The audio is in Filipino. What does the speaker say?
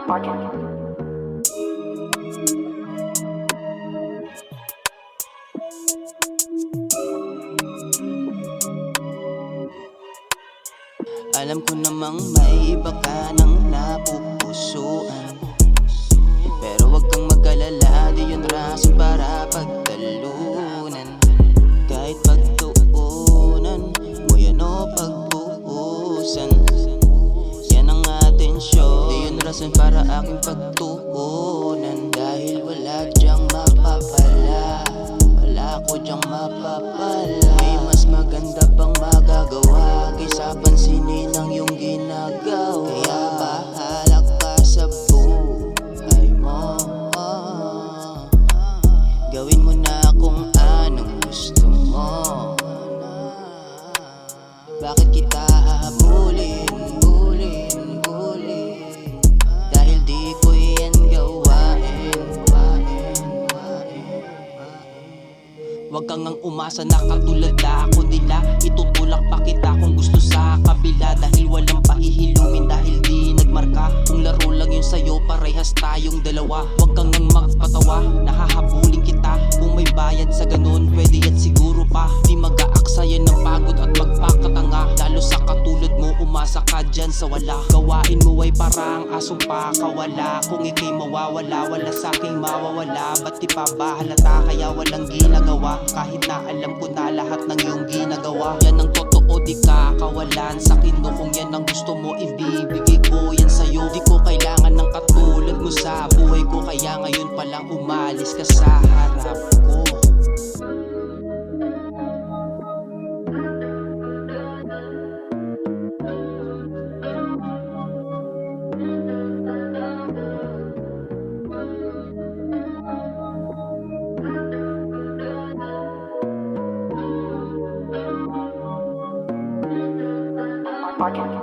Alam ko namang may iba ka nang napupusuan, pero wag kang mag-alala, di yun rason para pagtalunan. Kahit pagtuunan mo yan o pagbuhusan, yan ang atensyon, di yun rason para aking pagtuunan. Dahil wala dyang mapapala, wala ko dyang mapapala. May mas maganda pang magagawa kaysa pansinin ang iyong ginagawa. Kaya bahala ka sa buhay mo, gawin mo na kung anong gusto mo. Bakit kita hahabulin, bulin, bulin? Dahil di ko yan gawain. Huwag kang ngang umasa na katulad na ako nila. Itutulak pa kita kung gusto sa kabila. Dahil walang pahihilumin, dahil di nagmarka. Kung laro lang yun sa'yo, parehas tayong dalawa. Huwag kang ngang magpatawa, nahahabulin kita. Kung may bayad sa ganun, pwede at siguro pa. Di mag-aaksayan ng pagod at magpakatanga. Lalo sa katulad mo, umasa ka dyan sa wala. Gawain mo ay parang asong pakawala. Kung ika'y mawawala, wala sa'king mawawala. Ba't di pa ba halata, kaya walang ginagawa? Kahit na alam ko na lahat ng iyong ginagawa. Yan ang totoo, di kakawalan sa akin, no? Kung yan ang gusto mo, ibibigay ko yan sa'yo. Di ko kailangan ng katulad mo sa buhay ko, kaya ngayon palang umalis ka sa harap ko. Podcast.